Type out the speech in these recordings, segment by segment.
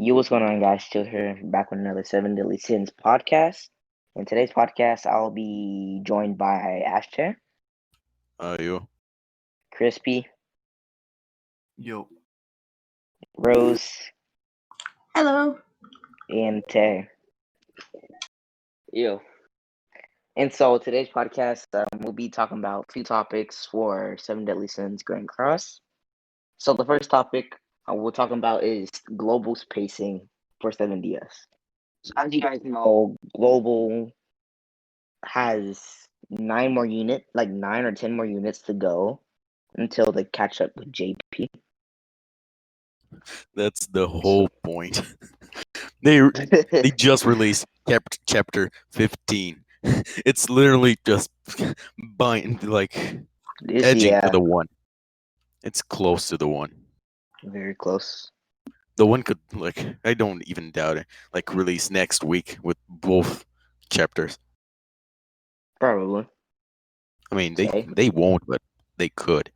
Yo, what's going on, guys? Still here, back with another Seven Deadly Sins podcast. In today's podcast, I'll be joined by Ashtare, You. Crispy, Yo. Rose, Hello. and Tay. Yo, And so today's podcast, we'll be talking about a few topics for Seven Deadly Sins Grand Cross. So the first topic we're talking about is global spacing for 7DS. So as you guys know, global has 9 or 10 more units to go until they catch up with JP. That's the whole point. they they just released chapter 15. It's literally just bind edging to Yeah, the one. It's close to the one. very close. The one could I don't even doubt it. Release next week with both chapters. Probably. I mean Okay. they won't, but they could.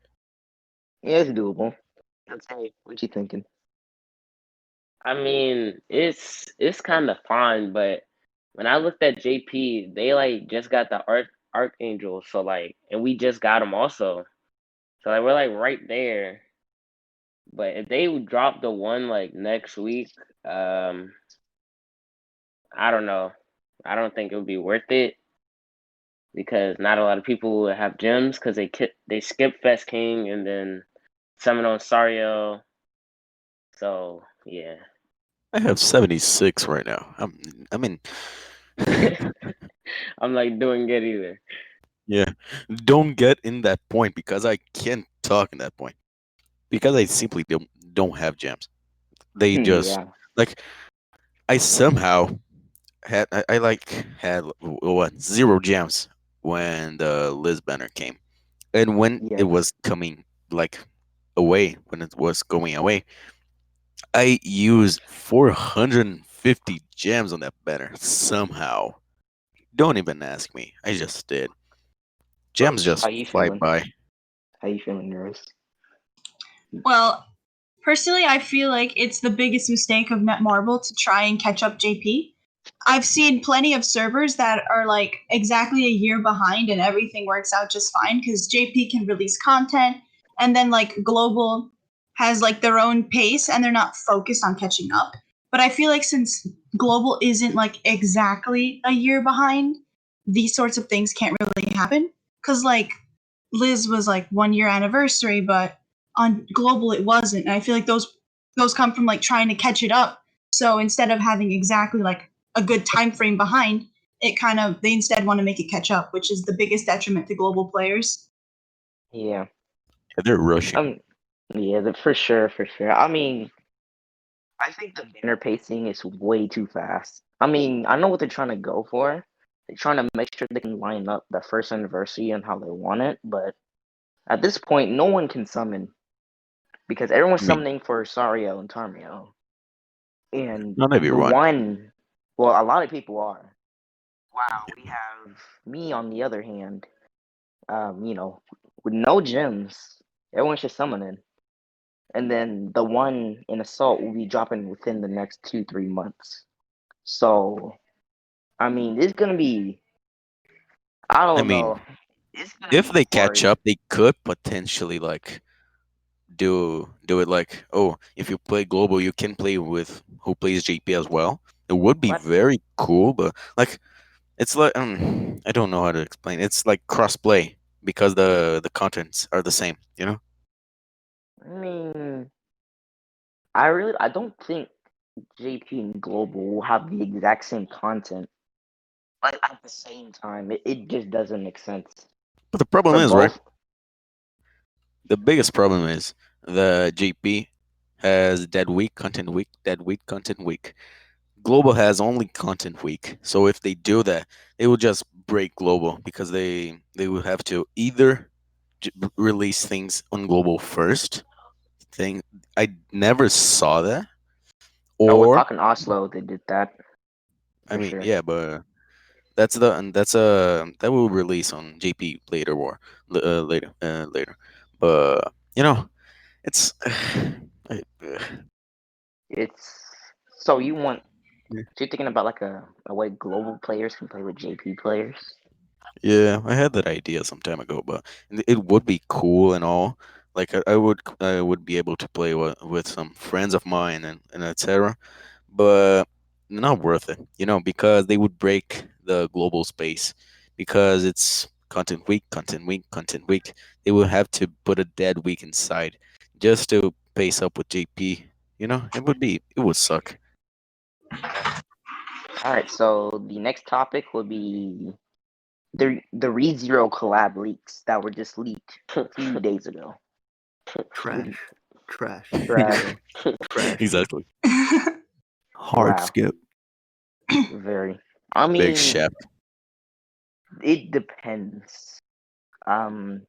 Yeah, it's doable. Okay, what you thinking? I mean it's kind of fine, but when I looked at JP, they just got the Archangel, so and we just got him also, so we're right there. But if they would drop the one next week, I don't know. I don't think it would be worth it because not a lot of people will have gems because they skip Fest King and then summon on Sario. So yeah. I have 76 right now. I mean I'm doing good either. yeah. Don't get in that point because I can't talk in that point. Because I simply don't have gems. They just Yeah, like I somehow had what 0 gems when the Liz banner came, and when it yes. was coming away, when it was going away, I used 450 gems on that banner somehow. Don't even ask me. I just did. Gems Rose, how just you fly feeling? by. How you feeling, Rose? Well, personally, I feel like it's the biggest mistake of Netmarble to try and catch up JP. I've seen plenty of servers that are exactly a year behind and everything works out just fine because JP can release content and then global has their own pace and they're not focused on catching up. But I feel like since global isn't exactly a year behind, these sorts of things can't really happen because Liz was 1 year anniversary, but on global it wasn't. And I feel like those come from trying to catch it up. So instead of having exactly a good time frame behind, it kind of they instead want to make it catch up, which is the biggest detriment to global players. Yeah. They're rushing. Yeah, for sure, for sure. I mean, I think the banner pacing is way too fast. I mean, I know what they're trying to go for. They're trying to make sure they can line up the first anniversary and how they want it, but at this point, no one can summon because everyone's I mean, summoning for Sario and Tarmio. And not the everyone. one, well, a lot of people are. Wow, we have me on the other hand, you know, with no gems, everyone's just summoning. And then the one in Assault will be dropping within the next 2-3 months. So, I mean, it's gonna be, I I don't know, mean, it's gonna if be they catch hard. up, they could potentially do it oh, if you play global you can play with who plays JP as well. It would be But very cool, but it's I don't know how to explain. It's like cross play because the contents are the same, you know? I mean, I don't think JP and Global will have the exact same content, but at the same time, it just doesn't make sense But the problem for is, right? both. The biggest problem is the JP has dead week, content week, dead week, content week. Global has only content week. So if they do that, they will just break global because they will have to either release things on global first. Thing I never saw that, Oh, with or Hawk and Oslo, they did that I for mean, sure. yeah, but that's the and that's that will release on JP later or later. But it's I, It's So you want? Yeah. So you're thinking about like a way global players can play with JP players? Yeah, I had that idea some time ago, but it would be cool and all. Like I would be able to play with some friends of mine and etc. But not worth it, because they would break the global space because it's content week, content week, content week. They will have to put a dead week inside just to pace up with JP. It would suck. All right. So the next topic will be the ReZero collab leaks that were just leaked a few days ago. What do you, Trash. Trash. Trash. Zero. Trash. Exactly. Hard Wow. skip. Very. I Big mean, chef. it depends. Um.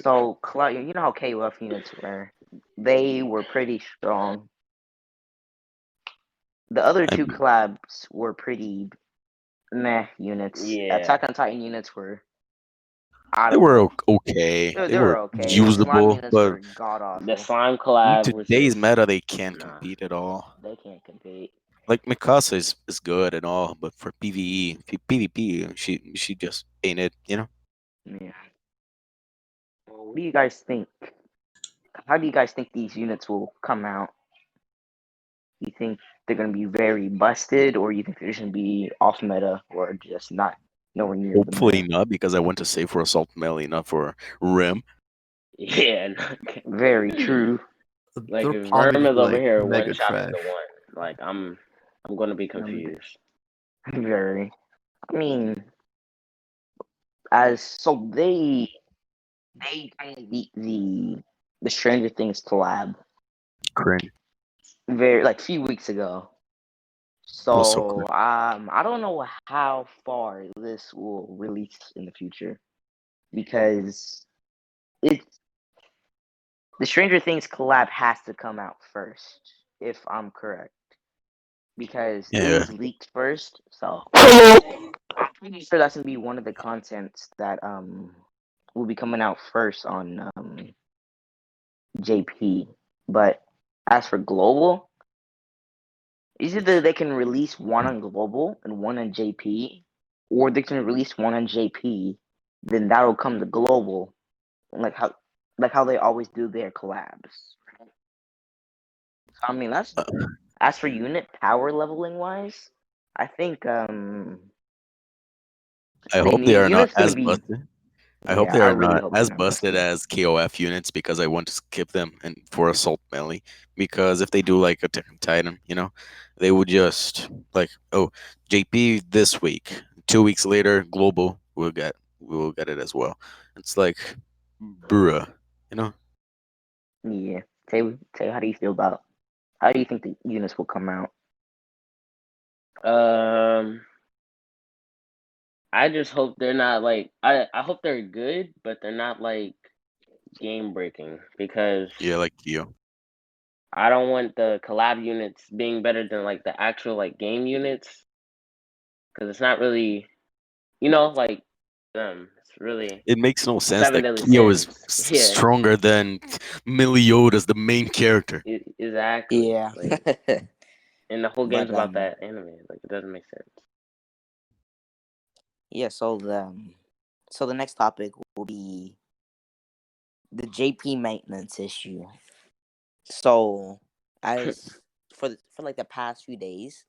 So you know how KOF units were? They were pretty strong. The other I two collabs were pretty meh units. Yeah. Attack on Titan units were, I They don't were know. okay. They They were were okay. The slime usable, units but were god The awful. slime in collab was today's just meta, they can't nah. compete at all. They can't compete. Like Mikasa is good and all, but for PVE, PvP, she just ain't it. Yeah. Well, what do you guys think? How do you guys think these units will come out? You think they're gonna be very busted, or you think they're just gonna be off meta, or just not nowhere near the Hopefully meta? not, because I want to save for assault melee, not for rim. Yeah. Very true. Like They'll if probably Verm just is be over like here one mega shopping trash. the one, like I'm gonna be confused. Very. I mean, as so they kind of beat the Stranger Things collab Cringe. very like a few weeks ago. It was so So cringe. I don't know how far this will release in the future because it's the Stranger Things collab has to come out first, if I'm correct, because it Yeah. was leaked first. So I'm pretty sure that's gonna be one of the contents that will be coming out first on JP. But as for global, it's either they can release one on global and one on JP, or they can release one on JP, then that'll come to global, like how they always do their collabs. So, I mean, that's Uh, as for unit power leveling wise, I think I the hope they are not unit's gonna as be, busted. I hope yeah. they I are really not hope they're as not busted busted. as KOF units because I want to skip them and for assault melee. Because if they do like Attack on Titan, they would just like, oh, JP this week. 2 weeks later, global we will get it as well. It's like, bruh, you know. Yeah. Tay, how do you feel about? How do you think the units will come out? Um, I just hope they're not like I hope they're good, but they're not like game breaking because Yeah, like you. I don't want the collab units being better than like the actual like game units because it's not really like it's really It makes no sense seven that deadly Kyo is sins. Yeah, stronger than Meliodas, the main character. exactly. Yeah. Like, and the whole game's But about that anime. Like, it doesn't make sense. yeah. So the next topic will be the JP maintenance issue. So as for like the past few days,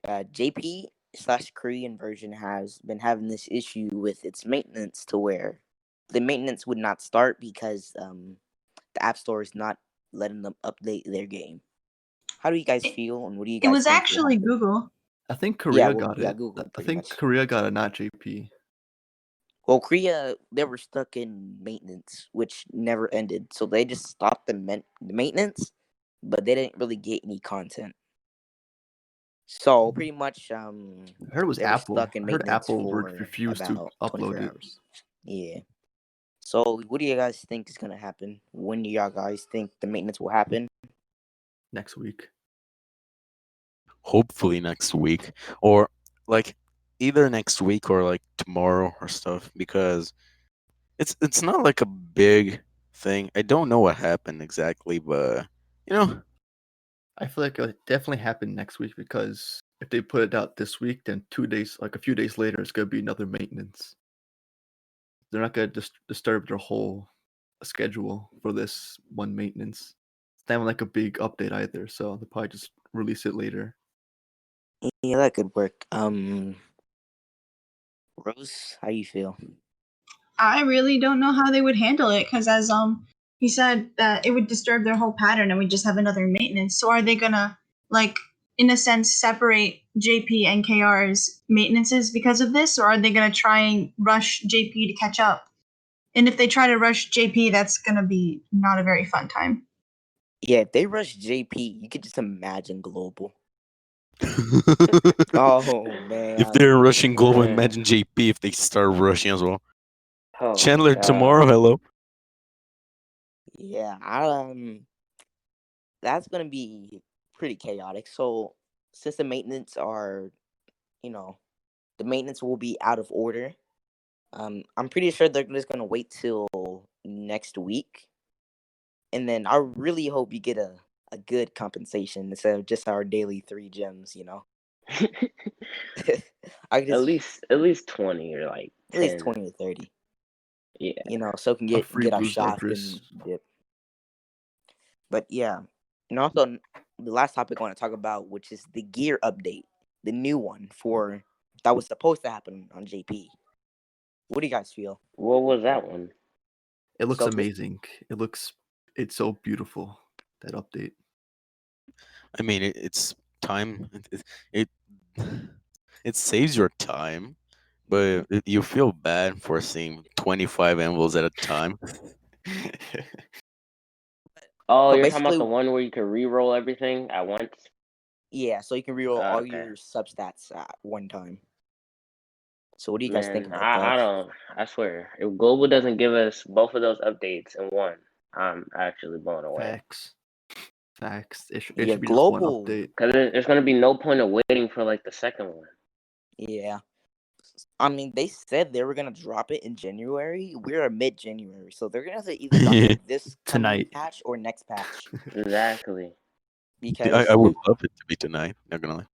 JP slash Korean version has been having this issue with its maintenance to where the maintenance would not start because the App Store is not letting them update their game. How do you guys It, feel, and what do you it guys was think will actually happen? Google. I think Yeah, Korea well, got yeah, it. Google I pretty think much. Korea got it, not JP. Well, Korea, they were stuck in maintenance, which never ended. So they just stopped the maintenance, but they didn't really get any content. So pretty much, I heard it was they were Apple. stuck in I heard maintenance Apple for refused to about upload 24 it hours. Yeah. So what do you guys think is gonna happen? When do y'all guys think the maintenance will happen? next week. Hopefully next week, or like either next week or like tomorrow or stuff, because it's not like a big thing. I don't know what happened exactly, but you know, I feel like it'll definitely happen next week because if they put it out this week, then 2 days, like a few days later, it's gonna be another maintenance. They're not gonna disturb their whole schedule for this one maintenance. It's not even like a big update either, so they'll probably just release it later. Yeah, that could work. Rose, how you feel? I really don't know how they would handle it because, as he said, that it would disturb their whole pattern, and we just have another maintenance. So, are they gonna like, in a sense, separate JP and KR's maintenances because of this, or are they gonna try and rush JP to catch up? And if they try to rush JP, that's gonna be not a very fun time. Yeah, if they rush JP, you could just imagine Global. Oh man. If they're rushing Global, Man. imagine JP if they start rushing as well. Oh, Chandler God. tomorrow, hello. Yeah, that's gonna be pretty chaotic. So since the maintenance are, the maintenance will be out of order. I'm pretty sure they're just gonna wait till next week, and then I really hope you get a good compensation instead of just our daily 3 gems. I could just at least 20 or like at least 10. 20 or 30. Yeah. So we can A free get our boost shaft Elpris. and dip. But yeah, and also the last topic I want to talk about, which is the gear update, the new one that was supposed to happen on JP. What do you guys feel? What was that one? It looks So this- amazing. It's so beautiful, that update. I mean, it's time. It it saves your time, but you feel bad for seeing 25 envelopes at a time. Oh, So you're talking about basically, the one where you can re-roll everything at once? yeah, so you can reroll all Okay. your substats at one time. So what do you guys think Man, about I that? don't. I swear, if Global doesn't give us both of those updates in one, I'm actually blown away. Facts. It Yeah, should be just one Global. update. Because there's gonna be no point of waiting for like the second one. Yeah. I mean, they said they were gonna drop it in January. We're mid-January, so they're gonna have to either drop it this coming Tonight. patch or next patch. Exactly. Because I would love it to be tonight. Not gonna lie.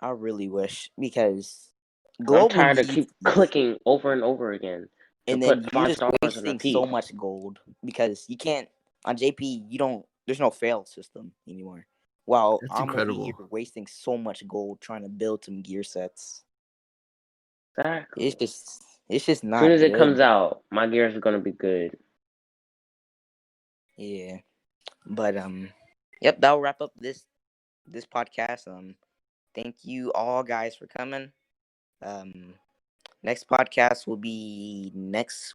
I really wish, because I'm Global tired of needs, keep clicking over and over again to and then put you're 5 just stars in a wasting so piece. much gold because you can't on JP. There's no fail system anymore. While It's I'm over incredible. here wasting so much gold trying to build some gear sets. Exactly. It's just As soon not as it good. comes out, my gears are gonna be good. Yeah, but yep, that'll wrap up this podcast. Thank you all guys for coming. Next podcast will be next